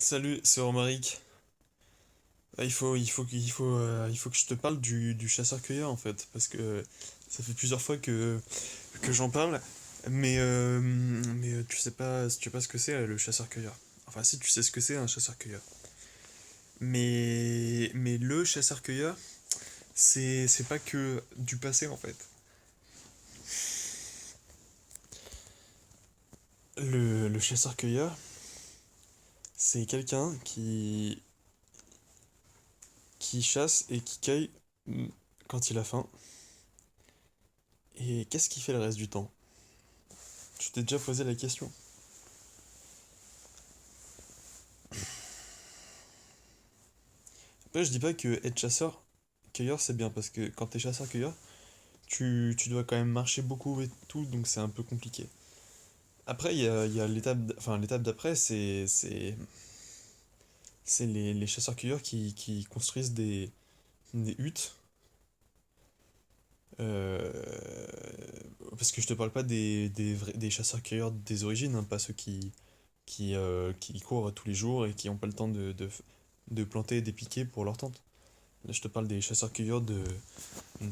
Salut, c'est Romaric. Il faut que je te parle du chasseur-cueilleur en fait, parce que ça fait plusieurs fois que j'en parle, mais tu sais pas ce que c'est le chasseur-cueilleur. Enfin, si tu sais ce que c'est un chasseur-cueilleur. Mais le chasseur-cueilleur, c'est pas que du passé en fait. Le chasseur-cueilleur, c'est quelqu'un qui chasse et qui cueille quand il a faim. Et qu'est-ce qu'il fait le reste du temps? Tu t'es déjà posé la question? Après, je dis pas que être chasseur-cueilleur c'est bien parce que quand t'es chasseur-cueilleur, tu dois quand même marcher beaucoup et tout, donc c'est un peu compliqué. Après, il y a l'étape d'après, c'est les chasseurs-cueilleurs qui construisent des huttes. euh, Parce que je te parle pas des chasseurs-cueilleurs des origines, hein, pas ceux qui courent tous les jours et qui ont pas le temps de planter et d'épiquer pour leur tente. Là, je te parle des chasseurs-cueilleurs de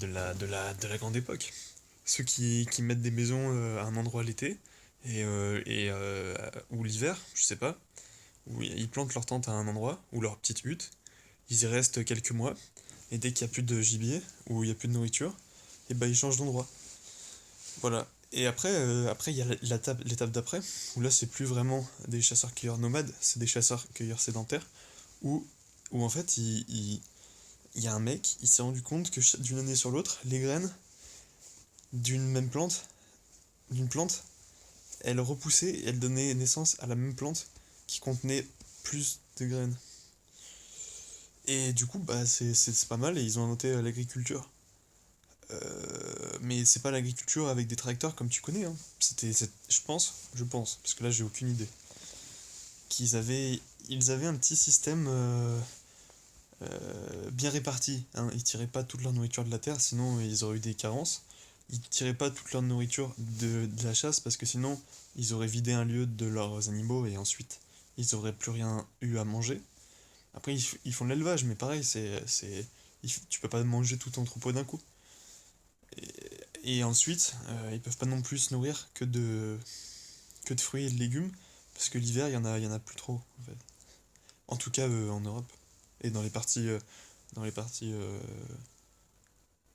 la grande époque. Ceux qui mettent des maisons à un endroit l'été ou l'hiver, je sais pas, où ils plantent leur tente à un endroit ou leur petite hutte, ils y restent quelques mois et dès qu'il n'y a plus de gibier ou il n'y a plus de nourriture, et ben ils changent d'endroit. Voilà. Et après il y a l'étape d'après où là c'est plus vraiment des chasseurs-cueilleurs nomades, c'est des chasseurs-cueilleurs sédentaires où, où en fait il y a un mec, il s'est rendu compte que d'une année sur l'autre, les graines d'une même plante, d'une plante, elles repoussaient et elles donnaient naissance à la même plante qui contenait plus de graines. Et du coup, bah, c'est pas mal et ils ont inventé l'agriculture. Mais c'est pas l'agriculture avec des tracteurs comme tu connais, hein. Je pense, parce que là j'ai aucune idée, qu'ils avaient, ils avaient un petit système bien réparti, hein. Ils tiraient pas toute leur nourriture de la terre, sinon ils auraient eu des carences. Ils tiraient pas toute leur nourriture de la chasse parce que sinon ils auraient vidé un lieu de leurs animaux et ensuite ils auraient plus rien eu à manger. Après ils font de l'élevage, mais pareil, tu peux pas manger tout ton troupeau d'un coup. Et ensuite, ils peuvent pas non plus se nourrir que de fruits et de légumes parce que l'hiver il y en a plus trop en fait. En tout cas en Europe et dans les parties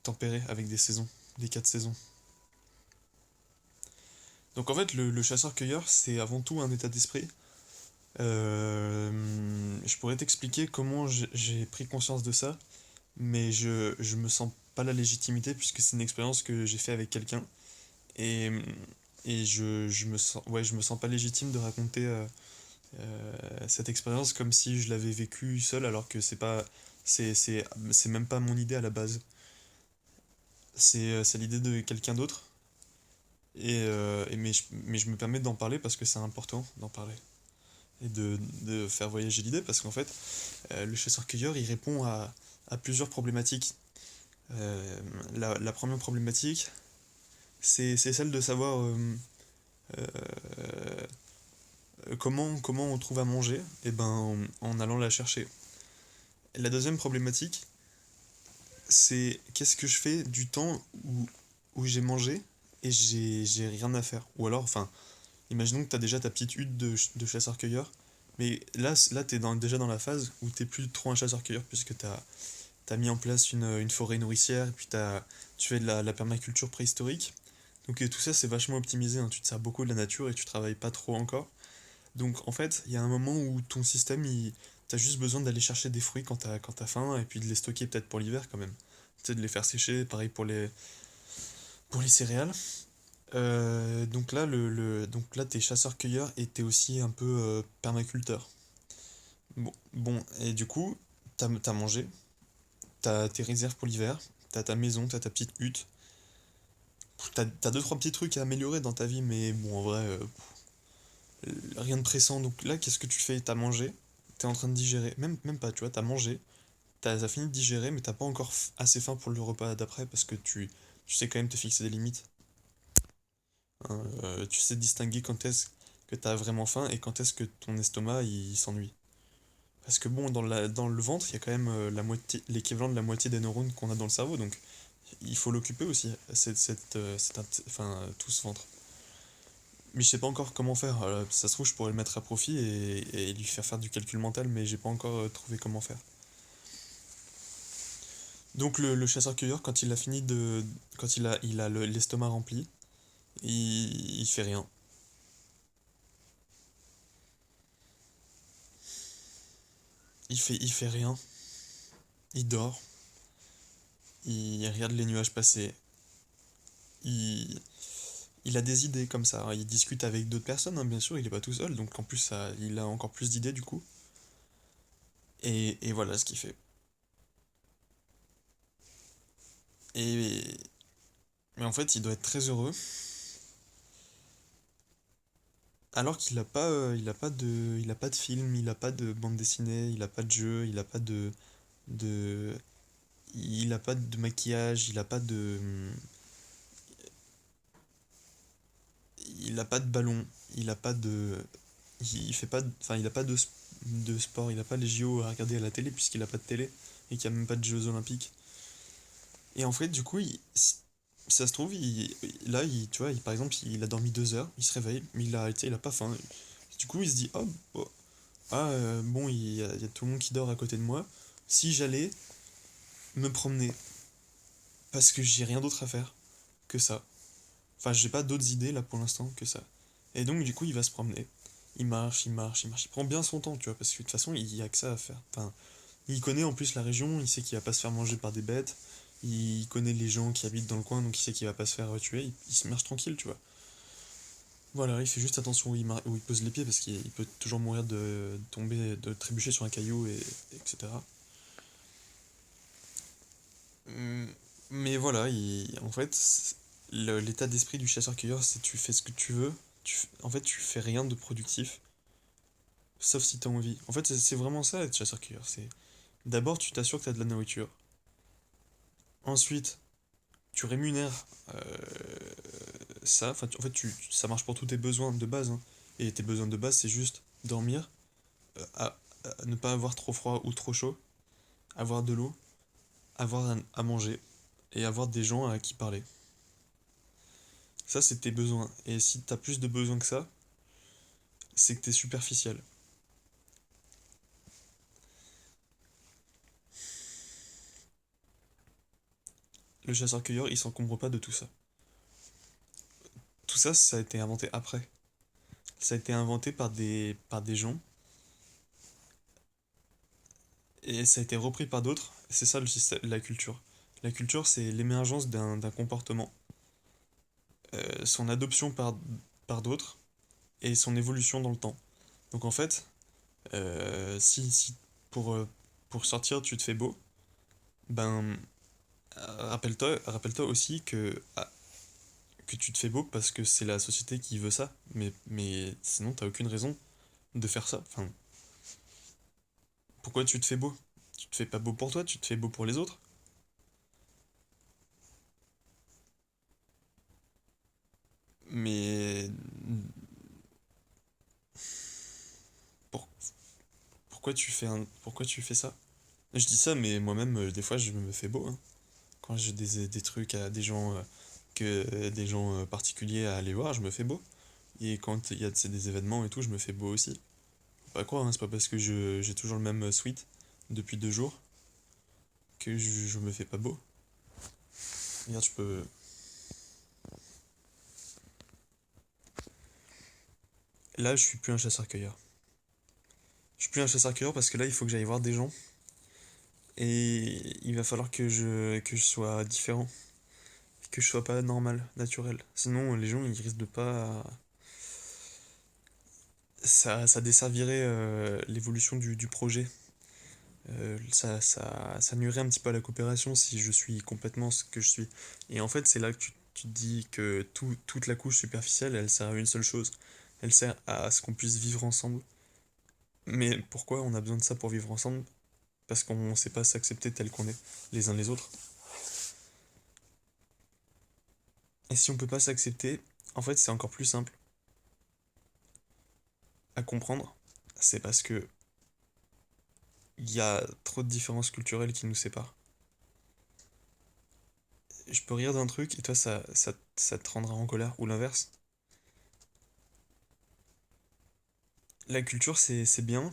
tempérées avec des saisons, des quatre saisons. Donc en fait, le chasseur-cueilleur, c'est avant tout un état d'esprit. Je pourrais t'expliquer comment j'ai pris conscience de ça, mais je me sens pas la légitimité puisque c'est une expérience que j'ai fait avec quelqu'un. Et, je me sens pas légitime de raconter cette expérience comme si je l'avais vécue seul alors que c'est même pas mon idée à la base. C'est l'idée de quelqu'un d'autre. Mais je me permets d'en parler parce que c'est important d'en parler et de faire voyager l'idée parce qu'en fait, le chasseur-cueilleur, il répond à plusieurs problématiques. La première problématique, c'est celle de savoir euh, comment on trouve à manger, et ben en allant la chercher. La deuxième problématique, c'est qu'est-ce que je fais du temps où j'ai mangé et j'ai rien à faire. Ou alors, enfin, imaginons que tu as déjà ta petite hutte de chasseur-cueilleur, mais là tu es déjà dans la phase où t'es plus trop un chasseur-cueilleur puisque t'as mis en place une forêt nourricière, et puis tu fais de la permaculture préhistorique. Donc tout ça c'est vachement optimisé, hein. Tu te sers beaucoup de la nature et tu travailles pas trop encore. Donc en fait, il y a un moment où ton système, t'as juste besoin d'aller chercher des fruits quand t'as faim et puis de les stocker peut-être pour l'hiver quand même. Tu sais, de les faire sécher, pareil pour les céréales. Donc là, t'es chasseur-cueilleur et t'es aussi un peu permaculteur. Bon, et du coup, t'as mangé, t'as tes réserves pour l'hiver, t'as ta maison, t'as ta petite hutte. T'as deux, trois petits trucs à améliorer dans ta vie, mais bon, en vrai, rien de pressant. Donc là, qu'est-ce que tu fais? T'as mangé, t'es en train de digérer, même pas, tu vois, t'as mangé, t'as fini de digérer, mais t'as pas encore assez faim pour le repas d'après parce que tu sais quand même te fixer des limites, hein. Tu sais distinguer quand est-ce que t'as vraiment faim et quand est-ce que ton estomac il s'ennuie. Parce que bon, dans le ventre, il y a quand même la moitié, l'équivalent de la moitié des neurones qu'on a dans le cerveau, donc il faut l'occuper aussi, tout ce ventre. Mais je sais pas encore comment faire. Ça se trouve, je pourrais le mettre à profit et lui faire du calcul mental, mais j'ai pas encore trouvé comment faire. Donc le chasseur-cueilleur, quand il a fini de, quand il a l'estomac rempli, il fait rien. Il fait rien. Il dort. Il regarde les nuages passer. Il, il a des idées comme ça. Il discute avec d'autres personnes, hein, bien sûr. Il est pas tout seul, donc en plus il a encore plus d'idées du coup. Et voilà ce qu'il fait. Et mais en fait, il doit être très heureux, alors qu'il a pas, il a pas de film, il a pas de bande dessinée, il a pas de jeu, de, il a pas de maquillage, il a pas de ballon, il a pas de, il fait pas, il a pas de sport, il a pas les JO à regarder à la télé puisqu'il a pas de télé et qu'il y a même pas de Jeux Olympiques. Et en fait, du coup, ça se trouve, tu vois, par exemple, il a dormi 2 heures, il se réveille, mais tu sais, il a pas faim. Du coup, il se dit, oh, bon, il y a tout le monde qui dort à côté de moi. Si j'allais me promener, parce que j'ai rien d'autre à faire que ça. Enfin, j'ai pas d'autres idées là pour l'instant que ça. Et donc, du coup, il va se promener. Il marche, il marche, il marche. Il prend bien son temps, tu vois, parce que de toute façon, il y a que ça à faire. Enfin, il connaît en plus la région, il sait qu'il va pas se faire manger par des bêtes. Il connaît les gens qui habitent dans le coin, donc il sait qu'il va pas se faire tuer. Il se marche tranquille, tu vois. Voilà, il fait juste attention où il pose les pieds parce qu'il peut toujours mourir de tomber, de trébucher sur un caillou, etc. Hum, Mais voilà, en fait, l'état d'esprit du chasseur-cueilleur, c'est tu fais ce que tu veux. En fait, tu fais rien de productif, sauf si t'as envie. En fait, c'est vraiment ça être chasseur-cueilleur. C'est d'abord, tu t'assures que t'as de la nourriture. Ensuite, tu rémunères ça. Enfin, en fait, ça marche pour tous tes besoins de base, hein. Et tes besoins de base, c'est juste dormir, euh, à, ne pas avoir trop froid ou trop chaud, avoir de l'eau, avoir à manger et avoir des gens à qui parler. Ça, c'est tes besoins. Et si t'as plus de besoins que ça, c'est que t'es superficiel. Le chasseur-cueilleur, il s'encombre pas de tout ça. Tout ça, ça a été inventé après. Ça a été inventé par des gens et ça a été repris par d'autres. C'est ça le système, la culture. La culture, c'est l'émergence d'un comportement, son adoption par d'autres et son évolution dans le temps. Donc en fait, si pour sortir tu te fais beau, ben rappelle-toi aussi que tu te fais beau parce que c'est la société qui veut ça. Mais sinon t'as aucune raison de faire ça. Enfin, pourquoi tu te fais beau? Tu te fais pas beau pour toi, tu te fais beau pour les autres. Mais pour- pourquoi tu fais ça? Je dis ça, mais moi-même, des fois, je me fais beau, hein. Quand j'ai des trucs à des gens, des gens particuliers à aller voir, je me fais beau. Et quand il y a des événements et tout, je me fais beau aussi. Faut pas croire, hein, c'est pas parce que j'ai toujours le même sweat depuis 2 jours que je me fais pas beau. Regarde, je peux. Là, je suis plus un chasseur-cueilleur. Je suis plus un chasseur-cueilleur parce que là, il faut que j'aille voir des gens. Et il va falloir que je sois différent. Que je sois pas normal, naturel. Sinon, les gens, ils risquent de pas. Ça desservirait l'évolution du projet. Ça nuirait un petit peu à la coopération si je suis complètement ce que je suis. Et en fait, c'est là que tu te dis que toute la couche superficielle, elle sert à une seule chose. Elle sert à ce qu'on puisse vivre ensemble. Mais pourquoi on a besoin de ça pour vivre ensemble? Parce qu'on ne sait pas s'accepter tel qu'on est, les uns les autres. Et si on peut pas s'accepter, en fait, c'est encore plus simple à comprendre. C'est parce que il y a trop de différences culturelles qui nous séparent. Je peux rire d'un truc et toi ça te rendra en colère, ou l'inverse. La culture c'est bien,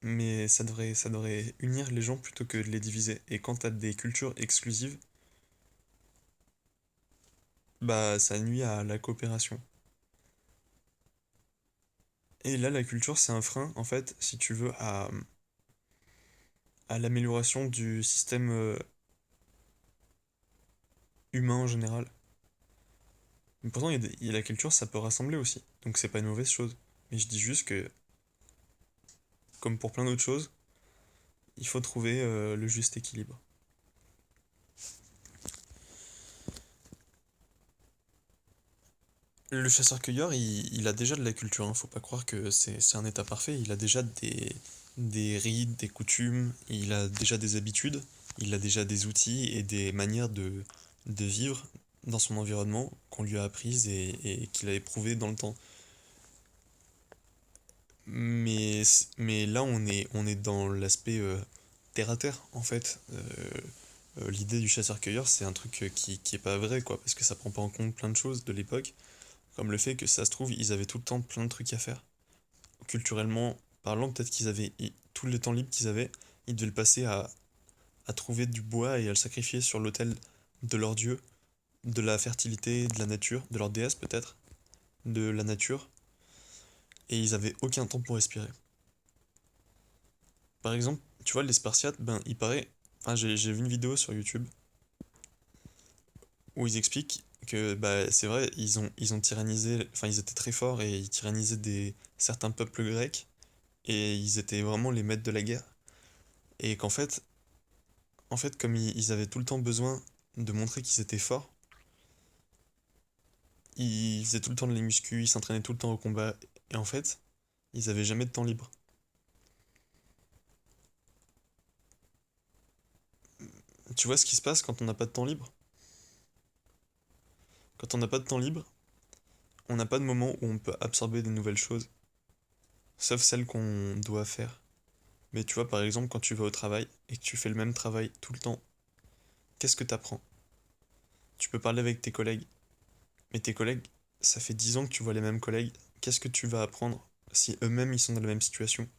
mais ça devrait unir les gens plutôt que de les diviser. Et quand t'as des cultures exclusives, bah ça nuit à la coopération. Et là, la culture, c'est un frein, en fait, si tu veux, à l'amélioration du système humain en général. Mais pourtant, il y a la culture, ça peut rassembler aussi. Donc c'est pas une mauvaise chose. Mais je dis juste que, comme pour plein d'autres choses, il faut trouver le juste équilibre. Le chasseur-cueilleur, il a déjà de la culture, hein. Faut pas croire que c'est un état parfait. Il a déjà des rites, des coutumes, il a déjà des habitudes, il a déjà des outils et des manières de vivre dans son environnement qu'on lui a apprises et qu'il a éprouvées dans le temps. Mais là, on est dans l'aspect terre à terre, en fait. L'idée du chasseur-cueilleur, c'est un truc qui est pas vrai, quoi, parce que ça prend pas en compte plein de choses de l'époque, comme le fait que ça se trouve, ils avaient tout le temps plein de trucs à faire. Culturellement parlant, peut-être qu'ils avaient tout le temps libre qu'ils avaient, ils devaient le passer à trouver du bois et à le sacrifier sur l'autel de leur dieu, de la fertilité, de la nature, de leur déesse peut-être, de la nature, et ils avaient aucun temps pour respirer. Par exemple, tu vois, les Spartiates, ben, il paraît. Enfin, j'ai vu une vidéo sur YouTube où ils expliquent que, bah, c'est vrai, ils ont tyrannisé. Enfin, ils étaient très forts et ils tyrannisaient certains peuples grecs, et ils étaient vraiment les maîtres de la guerre. Et en fait, comme ils avaient tout le temps besoin de montrer qu'ils étaient forts, ils faisaient tout le temps de les muscu, ils s'entraînaient tout le temps au combat, et en fait, ils avaient jamais de temps libre. Tu vois ce qui se passe quand on n'a pas de temps libre? Quand on n'a pas de temps libre, on n'a pas de moment où on peut absorber des nouvelles choses, sauf celles qu'on doit faire. Mais tu vois, par exemple, quand tu vas au travail et que tu fais le même travail tout le temps, qu'est-ce que tu apprends? Tu peux parler avec tes collègues, mais tes collègues, ça fait 10 ans que tu vois les mêmes collègues, qu'est-ce que tu vas apprendre si eux-mêmes ils sont dans la même situation?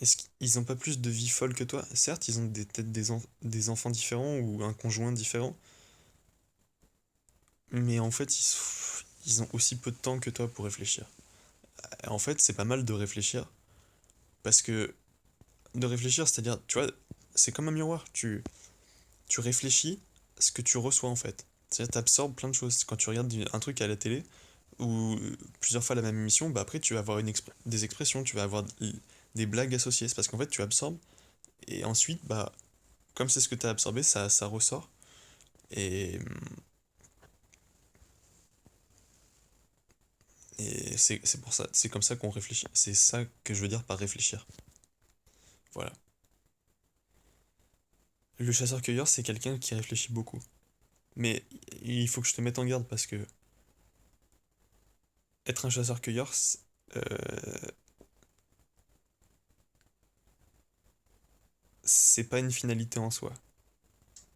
Est-ce qu'ils ont pas plus de vie folle que toi? Certes, ils ont peut-être des enfants différents ou un conjoint différent, mais en fait, ils ont aussi peu de temps que toi pour réfléchir. En fait, c'est pas mal de réfléchir, parce que de réfléchir, c'est-à-dire, tu vois, c'est comme un miroir. Tu réfléchis ce que tu reçois en fait. C'est-à-dire, tu absorbes plein de choses. Quand tu regardes un truc à la télé, ou plusieurs fois la même émission, bah après, tu vas avoir des expressions, tu vas avoir des blagues associées. C'est parce qu'en fait, tu absorbes, et ensuite, bah, comme c'est ce que tu as absorbé, ça ressort. Et, et c'est pour ça, c'est comme ça qu'on réfléchit. C'est ça que je veux dire par réfléchir. Voilà. Le chasseur-cueilleur, c'est quelqu'un qui réfléchit beaucoup. Mais il faut que je te mette en garde parce que être un chasseur-cueilleur, c'est pas une finalité en soi.